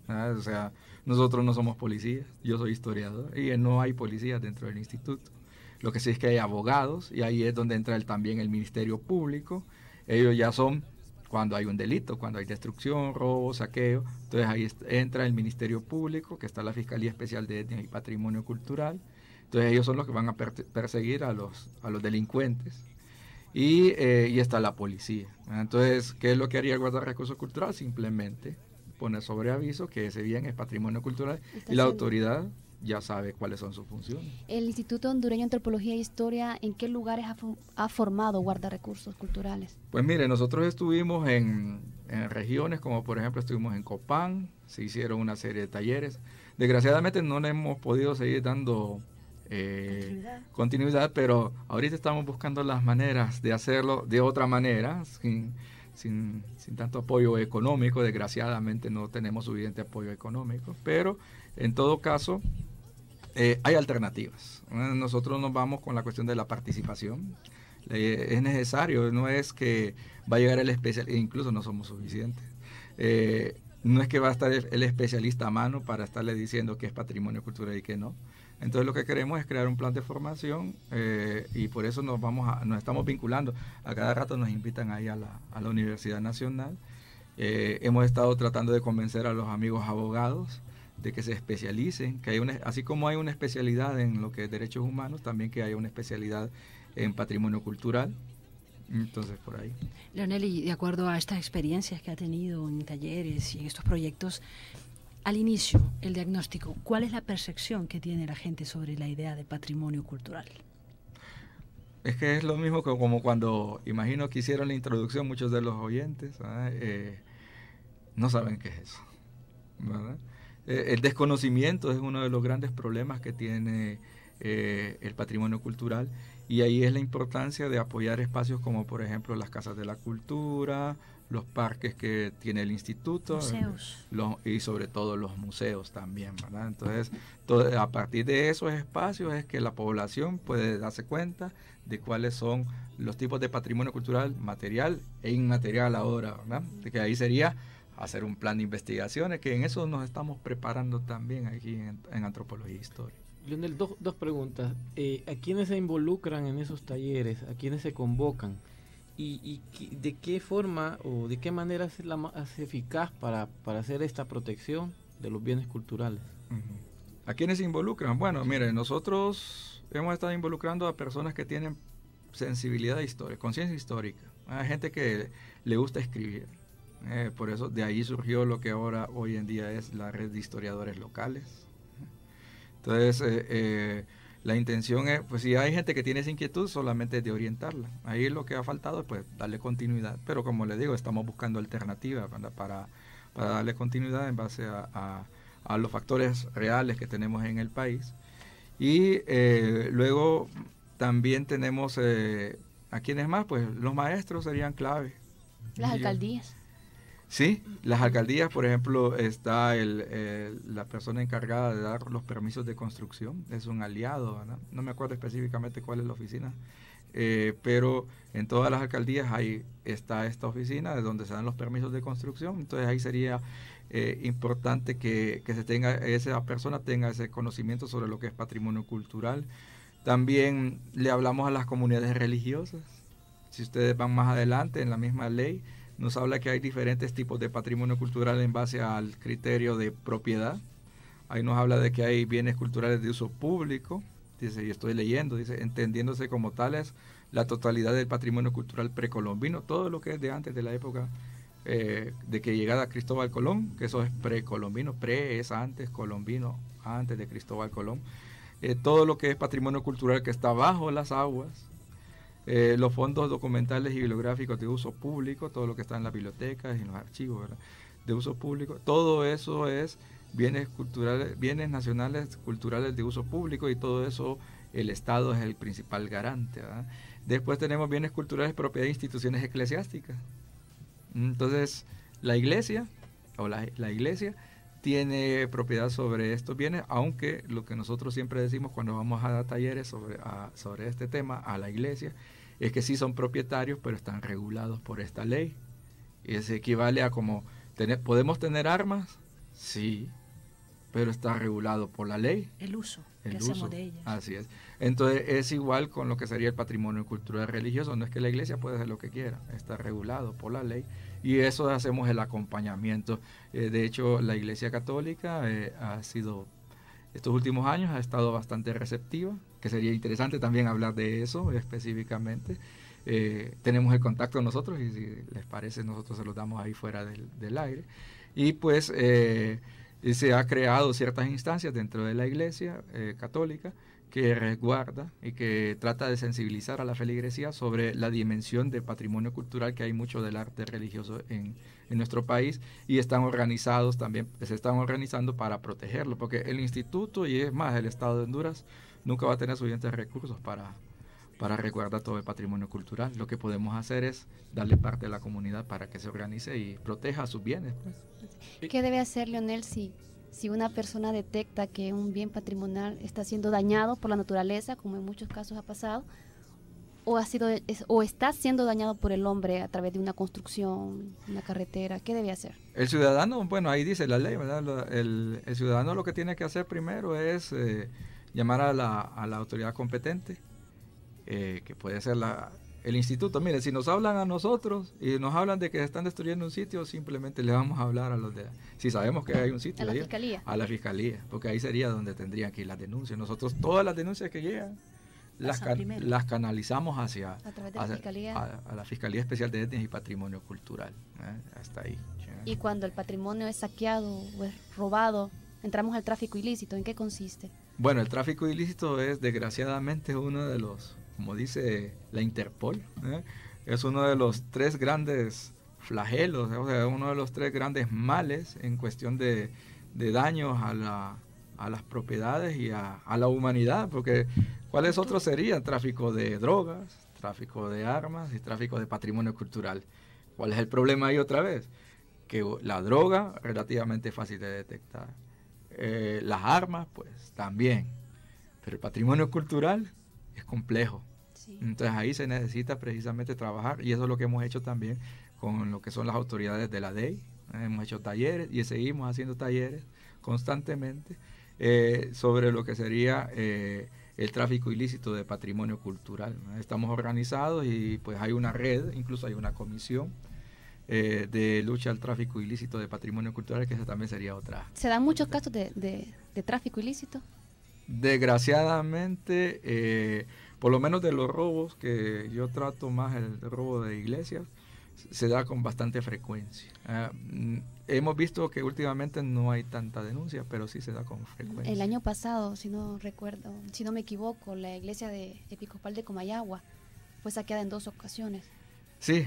¿verdad? O sea, nosotros no somos policías, yo soy historiador y no hay policías dentro del instituto. Lo que sí es que hay abogados y ahí es donde entra también el Ministerio Público. Ellos ya son cuando hay un delito, cuando hay destrucción, robo, saqueo. Entonces ahí entra el Ministerio Público, que está la Fiscalía Especial de Etnia y Patrimonio Cultural. Entonces ellos son los que van a perseguir a los delincuentes. y está la policía. Entonces, ¿qué es lo que haría el guardarrecursos cultural? Simplemente poner sobre aviso que ese bien es patrimonio cultural y la autoridad ya sabe cuáles son sus funciones. ¿El Instituto Hondureño de Antropología e Historia en qué lugares ha formado guardarrecursos culturales? Pues mire, nosotros estuvimos en regiones como por ejemplo estuvimos en Copán, se hicieron una serie de talleres. Desgraciadamente no le hemos podido seguir dando continuidad, pero ahorita estamos buscando las maneras de hacerlo de otra manera, sin tanto apoyo económico. Desgraciadamente no tenemos suficiente apoyo económico, pero en todo caso hay alternativas. Nosotros nos vamos con la cuestión de la participación. Es necesario, no es que va a llegar el especialista, incluso no somos suficientes. No es que va a estar el especialista a mano para estarle diciendo que es patrimonio cultural y que no. Entonces lo que queremos es crear un plan de formación y por eso nos estamos vinculando. A cada rato nos invitan ahí a la Universidad Nacional. Hemos estado tratando de convencer a los amigos abogados de que se especialicen, que así como hay una especialidad en lo que es derechos humanos, también que haya una especialidad en patrimonio cultural. Entonces, por ahí. Leonel, y de acuerdo a estas experiencias que ha tenido en talleres y en estos proyectos, al inicio, el diagnóstico, ¿cuál es la percepción que tiene la gente sobre la idea de patrimonio cultural? Es que es lo mismo que como cuando, imagino que hicieron la introducción muchos de los oyentes, no saben qué es eso, ¿verdad? El desconocimiento es uno de los grandes problemas que tiene el patrimonio cultural, y ahí es la importancia de apoyar espacios como por ejemplo las casas de la cultura, los parques que tiene el instituto, museos, y sobre todo los museos también, ¿verdad? Entonces, a partir de esos espacios es que la población puede darse cuenta de cuáles son los tipos de patrimonio cultural material e inmaterial ahora, ¿verdad? De que ahí sería hacer un plan de investigaciones, que en eso nos estamos preparando también aquí en Antropología e Historia. Leonel, dos preguntas. ¿A quiénes se involucran en esos talleres? ¿A quiénes se convocan? ¿Y de qué forma o de qué manera es la más eficaz para hacer esta protección de los bienes culturales? ¿A quiénes se involucran? Bueno, mire, nosotros hemos estado involucrando a personas que tienen sensibilidad histórica, conciencia histórica. Hay gente que le gusta escribir. Por eso de ahí surgió lo que hoy en día es la red de historiadores locales. Entonces, la intención es, pues si hay gente que tiene esa inquietud, solamente de orientarla. Ahí lo que ha faltado es pues darle continuidad. Pero como le digo, estamos buscando alternativas para darle continuidad en base a los factores reales que tenemos en el país. Y luego también tenemos, ¿a quiénes más? Pues los maestros serían clave. Las alcaldías. Sí, las alcaldías, por ejemplo, está la persona encargada de dar los permisos de construcción, es un aliado, ¿no? No me acuerdo específicamente cuál es la oficina, pero en todas las alcaldías está esta oficina de donde se dan los permisos de construcción. Entonces ahí sería importante que esa persona tenga ese conocimiento sobre lo que es patrimonio cultural. También le hablamos a las comunidades religiosas. Si ustedes van más adelante en la misma ley, nos habla que hay diferentes tipos de patrimonio cultural en base al criterio de propiedad. Ahí nos habla de que hay bienes culturales de uso público, dice, y estoy leyendo, dice, entendiéndose como tales la totalidad del patrimonio cultural precolombino, todo lo que es de antes de la época de que llegara Cristóbal Colón, que eso es precolombino, pre es antes, colombino antes de Cristóbal Colón. Todo lo que es patrimonio cultural que está bajo las aguas, los fondos documentales y bibliográficos de uso público, todo lo que está en las bibliotecas y en los archivos, ¿verdad?, de uso público, todo eso es bienes culturales, bienes nacionales culturales de uso público, y todo eso el Estado es el principal garante, ¿verdad? Después tenemos bienes culturales propiedad de instituciones eclesiásticas. Entonces la iglesia tiene propiedad sobre estos bienes, aunque lo que nosotros siempre decimos cuando vamos a dar talleres sobre este tema a la iglesia es que sí son propietarios, pero están regulados por esta ley. Y eso equivale a como, ¿podemos tener armas? Sí, pero está regulado por la ley. El uso que hacemos de ellas. Así es. Entonces es igual con lo que sería el patrimonio cultural religioso. No es que la iglesia pueda hacer lo que quiera, está regulado por la ley, y eso hacemos el acompañamiento. De hecho, la Iglesia Católica ha sido, estos últimos años ha estado bastante receptiva, que sería interesante también hablar de eso específicamente. tenemos el contacto nosotros y si les parece nosotros se los damos ahí fuera del aire. Y pues se ha creado ciertas instancias dentro de la Iglesia católica que resguarda y que trata de sensibilizar a la feligresía sobre la dimensión de patrimonio cultural, que hay mucho del arte religioso en nuestro país, y se están organizando para protegerlo, porque el instituto y es más el Estado de Honduras nunca va a tener suficientes recursos para resguardar todo el patrimonio cultural. Lo que podemos hacer es darle parte a la comunidad para que se organice y proteja sus bienes, pues. ¿Qué debe hacer, Leonel, si una persona detecta que un bien patrimonial está siendo dañado por la naturaleza, como en muchos casos ha pasado, o está siendo dañado por el hombre a través de una construcción, una carretera? ¿Qué debe hacer? El ciudadano, bueno, ahí dice la ley, ¿verdad? El ciudadano lo que tiene que hacer primero es llamar a la autoridad competente, que puede ser el instituto. Mire, si nos hablan a nosotros y nos hablan de que están destruyendo un sitio, simplemente le vamos a hablar a los de... Si sabemos que hay un sitio... ¿A la fiscalía? A la fiscalía, porque ahí sería donde tendrían que ir las denuncias. Nosotros todas las denuncias que llegan las canalizamos a través de la fiscalía, a la Fiscalía Especial de Etnias y Patrimonio Cultural. Hasta ahí. Y cuando el patrimonio es saqueado o es robado, entramos al tráfico ilícito. ¿En qué consiste? Bueno, el tráfico ilícito es desgraciadamente uno de los, como dice la Interpol, es uno de los 3 grandes flagelos, o sea, uno de los 3 grandes males en cuestión de daños a las propiedades y a la humanidad, porque ¿cuáles otros serían? Tráfico de drogas, tráfico de armas y tráfico de patrimonio cultural. ¿Cuál es el problema ahí otra vez? Que la droga, relativamente fácil de detectar. Las armas, pues también. Pero el patrimonio cultural es complejo. Sí. Entonces ahí se necesita precisamente trabajar, y eso es lo que hemos hecho también con lo que son las autoridades de la DEI. Hemos hecho talleres y seguimos haciendo talleres constantemente sobre lo que sería el tráfico ilícito de patrimonio cultural. Estamos organizados y pues hay una red, incluso hay una comisión de lucha al tráfico ilícito de patrimonio cultural, que esa también sería otra. ¿Se dan muchos casos de tráfico ilícito? Desgraciadamente, por lo menos de los robos, que yo trato más el robo de iglesias, se da con bastante frecuencia. Hemos visto que últimamente no hay tanta denuncia, pero sí se da con frecuencia. El año pasado, si no me equivoco, la iglesia episcopal de Comayagua fue saqueada en 2 ocasiones. Sí,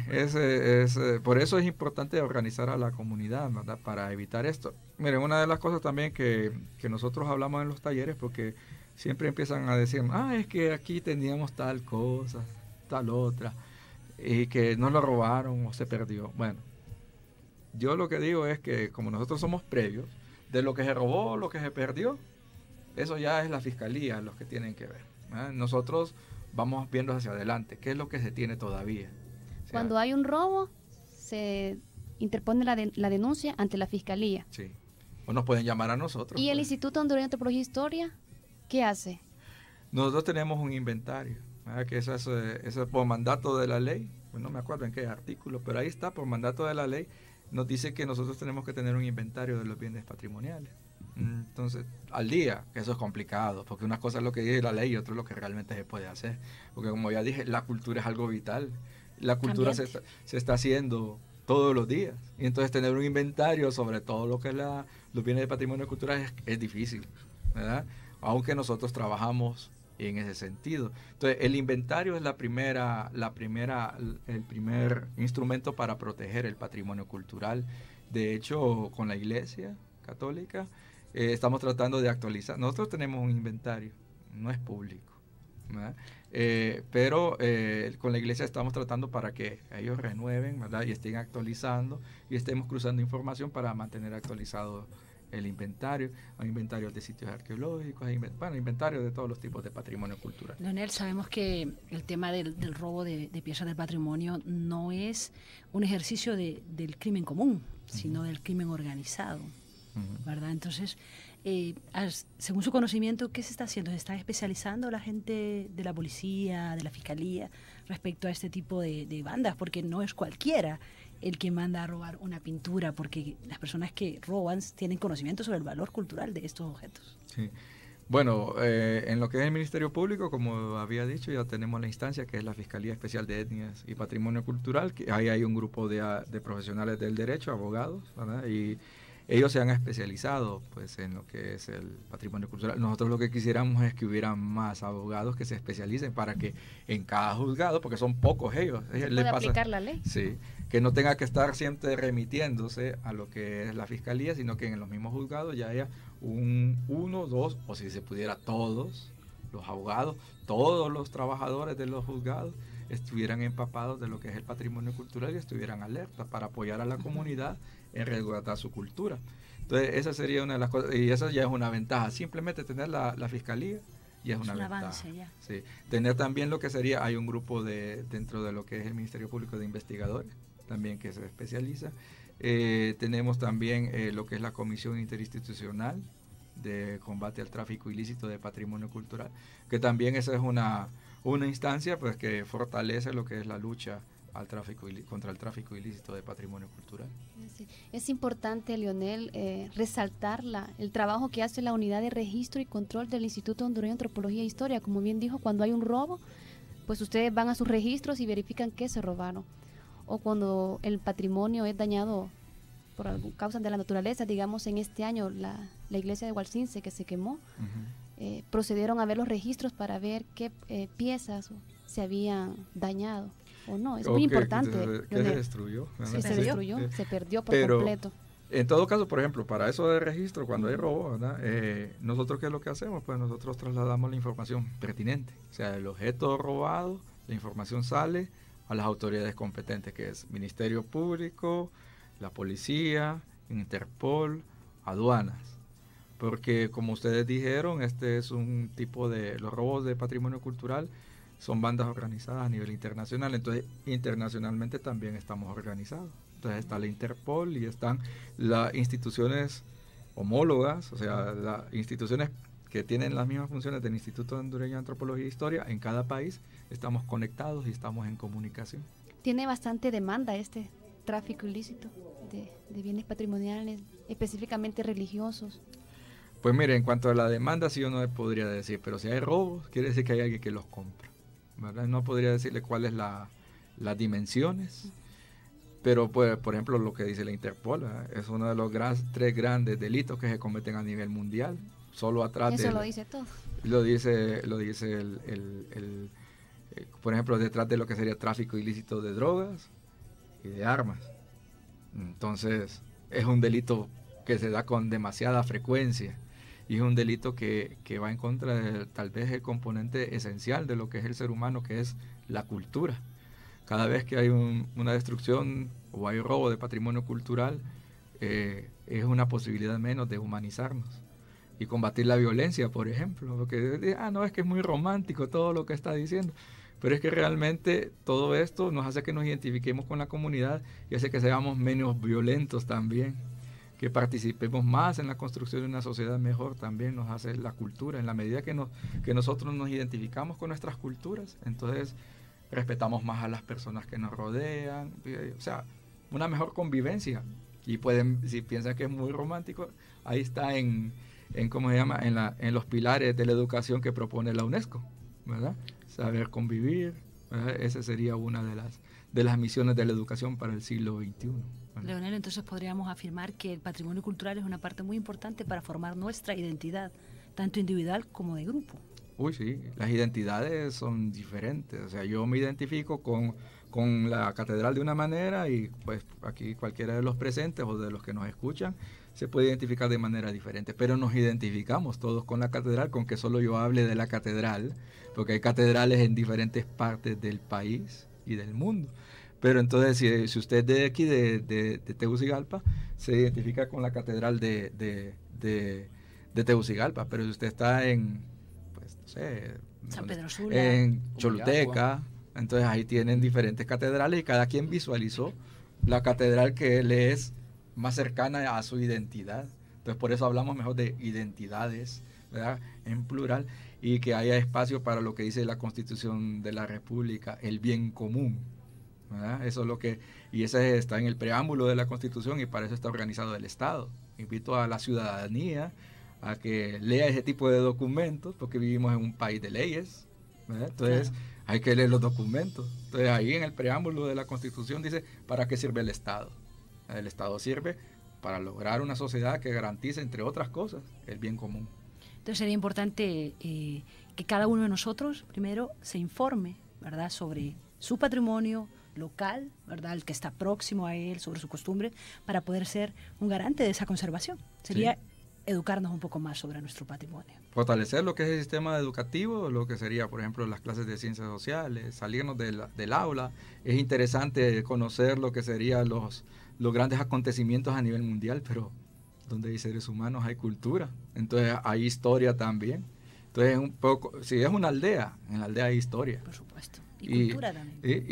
por eso es importante organizar a la comunidad, ¿verdad?, para evitar esto. Miren, una de las cosas también que nosotros hablamos en los talleres, porque siempre empiezan a decir, es que aquí teníamos tal cosa, tal otra, y que nos lo robaron o se perdió. Bueno, yo lo que digo es que como nosotros somos previos, de lo que se robó, lo que se perdió, eso ya es la fiscalía los que tienen que ver, ¿eh? Nosotros vamos viendo hacia adelante, qué es lo que se tiene todavía. Cuando hay un robo, se interpone la denuncia ante la fiscalía. Sí, o nos pueden llamar a nosotros. ¿Y el Instituto Hondureño de Antropología e Historia qué hace? Nosotros tenemos un inventario, que eso es por mandato de la ley, pues no me acuerdo en qué artículo, pero ahí está, por mandato de la ley, nos dice que nosotros tenemos que tener un inventario de los bienes patrimoniales. Entonces, al día, que eso es complicado, porque una cosa es lo que dice la ley y otra es lo que realmente se puede hacer. Porque como ya dije, la cultura es algo vital. La cultura se está haciendo todos los días. Y entonces tener un inventario sobre todo lo que es los bienes de patrimonio cultural es difícil, ¿verdad? Aunque nosotros trabajamos en ese sentido. Entonces, el inventario es el primer instrumento para proteger el patrimonio cultural. De hecho, con la Iglesia Católica estamos tratando de actualizar. Nosotros tenemos un inventario, no es público, ¿verdad? Pero con la Iglesia estamos tratando para que ellos renueven, ¿verdad?, y estén actualizando y estemos cruzando información para mantener actualizado el inventario. Hay inventarios de sitios arqueológicos, inventarios de todos los tipos de patrimonio cultural. Leonel, sabemos que el tema del robo de piezas del patrimonio no es un ejercicio del crimen común, sino del crimen organizado, ¿verdad? Entonces, según su conocimiento, ¿qué se está haciendo? ¿Se está especializando la gente de la policía, de la fiscalía, respecto a este tipo de bandas? Porque no es cualquiera el que manda a robar una pintura, porque las personas que roban tienen conocimiento sobre el valor cultural de estos objetos. Sí. Bueno, en lo que es el Ministerio Público, como había dicho, ya tenemos la instancia que es la Fiscalía Especial de Etnias y Patrimonio Cultural, que ahí hay un grupo de profesionales del derecho, abogados, ¿verdad? Y ellos se han especializado pues en lo que es el patrimonio cultural. Nosotros lo que quisiéramos es que hubiera más abogados que se especialicen para que en cada juzgado, porque son pocos ellos, puede aplicar la ley. Sí, que no tenga que estar siempre remitiéndose a lo que es la fiscalía, sino que en los mismos juzgados ya haya uno, dos, o si se pudiera todos los abogados, todos los trabajadores de los juzgados estuvieran empapados de lo que es el patrimonio cultural y estuvieran alertas para apoyar a la comunidad en resguardar su cultura. Entonces esa sería una de las cosas, y esa ya es una ventaja, simplemente tener la fiscalía ya es una ventaja. Avance ya. Sí. Tener también lo que sería, hay un grupo dentro de lo que es el Ministerio Público de Investigadores, también que se especializa. Tenemos también lo que es la Comisión Interinstitucional de Combate al Tráfico Ilícito de Patrimonio Cultural, que también esa es una instancia pues que fortalece lo que es la lucha al tráfico contra el tráfico ilícito de patrimonio cultural. Sí. Es importante, Leonel, resaltar el trabajo que hace la Unidad de Registro y Control del Instituto Hondureño de Antropología e Historia. Como bien dijo, cuando hay un robo, pues ustedes van a sus registros y verifican qué se robaron. O cuando el patrimonio es dañado por causas de la naturaleza, digamos en este año la iglesia de Hualcince que se quemó, procedieron a ver los registros para ver qué piezas se habían dañado o no. Es muy importante. Que se destruyó. Sí, se destruyó, se perdió por completo. En todo caso, por ejemplo, para eso de registro, cuando hay robo, ¿verdad? Nosotros, ¿qué es lo que hacemos? Pues nosotros trasladamos la información pertinente. O sea, el objeto robado, la información sale a las autoridades competentes, que es Ministerio Público, la Policía, Interpol, aduanas. Porque, como ustedes dijeron, este es un tipo los robos de patrimonio cultural son bandas organizadas a nivel internacional, entonces internacionalmente también estamos organizados. Entonces está la Interpol y están las instituciones homólogas, o sea, las instituciones que tienen las mismas funciones del Instituto Hondureño de Antropología e Historia en cada país, estamos conectados y estamos en comunicación. Tiene bastante demanda este tráfico ilícito de bienes patrimoniales, específicamente religiosos. Pues mire, en cuanto a la demanda, sí yo no podría decir, pero si hay robos, quiere decir que hay alguien que los compra, ¿verdad? No podría decirle cuáles las dimensiones, pero pues, por ejemplo, lo que dice la Interpol, ¿verdad? Es uno de los 3 grandes delitos que se cometen a nivel mundial. Solo atrás eso lo dice todo. Lo dice por ejemplo, detrás de lo que sería tráfico ilícito de drogas y de armas. Entonces, es un delito que se da con demasiada frecuencia y es un delito que va en contra de tal vez el componente esencial de lo que es el ser humano, que es la cultura. Cada vez que hay una destrucción o hay robo de patrimonio cultural, es una posibilidad menos de humanizarnos y combatir la violencia, por ejemplo. Porque, no, es que es muy romántico todo lo que está diciendo. Pero es que realmente todo esto nos hace que nos identifiquemos con la comunidad y hace que seamos menos violentos también. Que participemos más en la construcción de una sociedad mejor también nos hace la cultura. En la medida que nosotros nos identificamos con nuestras culturas, entonces respetamos más a las personas que nos rodean. O sea, una mejor convivencia. Y si piensan que es muy romántico, ahí está en ¿cómo se llama? En los pilares de la educación que propone la UNESCO, ¿verdad? Saber convivir, ¿verdad? Esa sería una de las misiones de la educación para el siglo XXI. ¿verdad? Leonel, entonces podríamos afirmar que el patrimonio cultural es una parte muy importante para formar nuestra identidad, tanto individual como de grupo. Uy, sí, las identidades son diferentes. O sea, yo me identifico con la catedral de una manera y pues aquí cualquiera de los presentes o de los que nos escuchan se puede identificar de manera diferente, pero nos identificamos todos con la catedral, con que solo yo hable de la catedral, porque hay catedrales en diferentes partes del país y del mundo. Pero entonces, si usted es de aquí, de Tegucigalpa, se identifica con la catedral de Tegucigalpa, pero si usted está en, pues, no sé, San Pedro Sula, en Choluteca, entonces ahí tienen diferentes catedrales y cada quien visualizó la catedral que le es más cercana a su identidad. Entonces por eso hablamos mejor de identidades, ¿verdad? En plural, y que haya espacio para lo que dice la Constitución de la República, el bien común, ¿verdad? Eso es lo que, y ese está en el preámbulo de la Constitución y para eso está organizado el Estado. Invito a la ciudadanía a que lea ese tipo de documentos, porque vivimos en un país de leyes, ¿verdad? Entonces hay que leer los documentos. Entonces ahí en el preámbulo de la Constitución dice, ¿para qué sirve el Estado? El Estado sirve para lograr una sociedad que garantice, entre otras cosas, el bien común. Entonces sería importante que cada uno de nosotros primero se informe, ¿verdad?, sobre su patrimonio local, ¿verdad?, el que está próximo a él, sobre su costumbre, para poder ser un garante de esa conservación. Sería educarnos un poco más sobre nuestro patrimonio. Fortalecer lo que es el sistema educativo, lo que sería, por ejemplo, las clases de ciencias sociales, salirnos del aula. Es interesante conocer lo que serían los grandes acontecimientos a nivel mundial, pero donde hay seres humanos hay cultura, entonces hay historia también. Entonces un poco, si es una aldea, en la aldea hay historia. Por supuesto, y cultura también.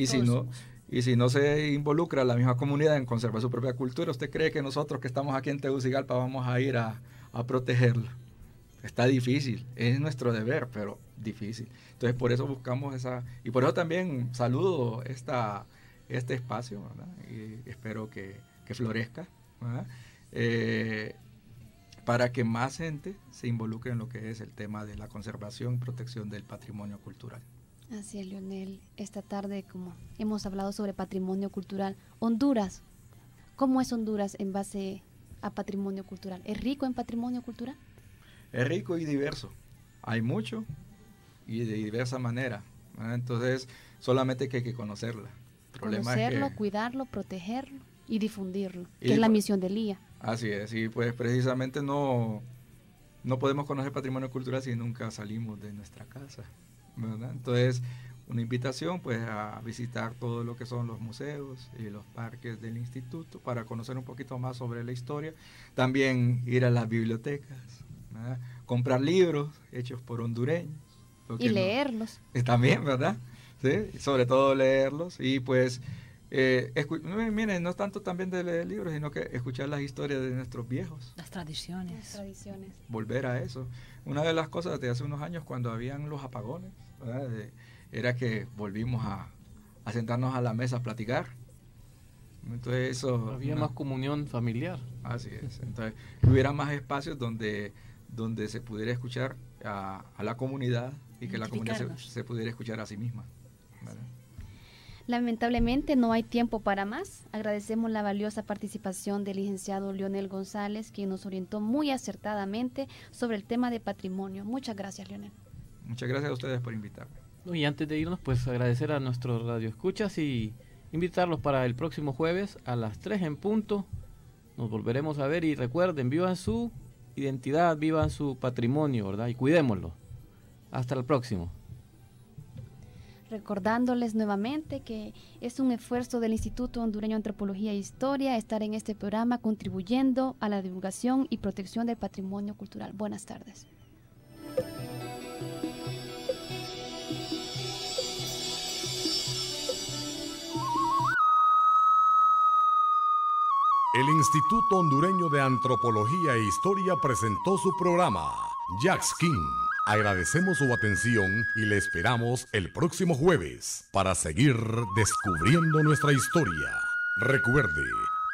Y si no se involucra la misma comunidad en conservar su propia cultura, ¿usted cree que nosotros que estamos aquí en Tegucigalpa vamos a ir a protegerla? Está difícil, es nuestro deber, pero difícil. Entonces por eso buscamos esa, y por eso también saludo este espacio, ¿verdad? Y espero que florezca, ¿verdad? Para que más gente se involucre en lo que es el tema de la conservación y protección del patrimonio cultural. Así es, Leonel. Esta tarde, como hemos hablado sobre patrimonio cultural, Honduras, ¿cómo es Honduras en base a patrimonio cultural? ¿Es rico en patrimonio cultural? Es rico y diverso. Hay mucho y de diversa manera, ¿verdad? Entonces, solamente que hay que conocerla. Conocerlo, cuidarlo, protegerlo y difundirlo, que es la misión del IA. Así es, y pues precisamente no podemos conocer patrimonio cultural si nunca salimos de nuestra casa, ¿verdad? Entonces, una invitación pues a visitar todo lo que son los museos y los parques del instituto para conocer un poquito más sobre la historia. También ir a las bibliotecas, ¿verdad? Comprar libros hechos por hondureños. Y leerlos. También, ¿verdad? Sí, sobre todo leerlos y pues... miren, no es tanto también de leer libros, sino que escuchar las historias de nuestros viejos. Las tradiciones. Volver a eso. Una de las cosas de hace unos años cuando habían los apagones, ¿verdad? Era que volvimos a sentarnos a la mesa a platicar. Entonces eso... Había más comunión familiar. Así es. Entonces hubiera más espacios donde se pudiera escuchar a la comunidad y que la comunidad se pudiera escuchar a sí misma, ¿verdad? Lamentablemente no hay tiempo para más. Agradecemos la valiosa participación del licenciado Leonel González, quien nos orientó muy acertadamente sobre el tema de patrimonio. Muchas gracias, Leonel. Muchas gracias a ustedes por invitarme. Y antes de irnos, pues agradecer a nuestros radioescuchas y invitarlos para el próximo jueves a las 3 en punto. Nos volveremos a ver y recuerden, vivan su identidad, vivan su patrimonio, ¿verdad? Y cuidémoslo. Hasta el próximo. Recordándoles nuevamente que es un esfuerzo del Instituto Hondureño de Antropología e Historia estar en este programa contribuyendo a la divulgación y protección del patrimonio cultural. Buenas tardes. El Instituto Hondureño de Antropología e Historia presentó su programa, Jackskin. Agradecemos su atención y le esperamos el próximo jueves para seguir descubriendo nuestra historia. Recuerde,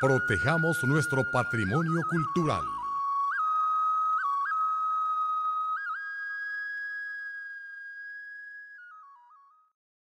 protejamos nuestro patrimonio cultural.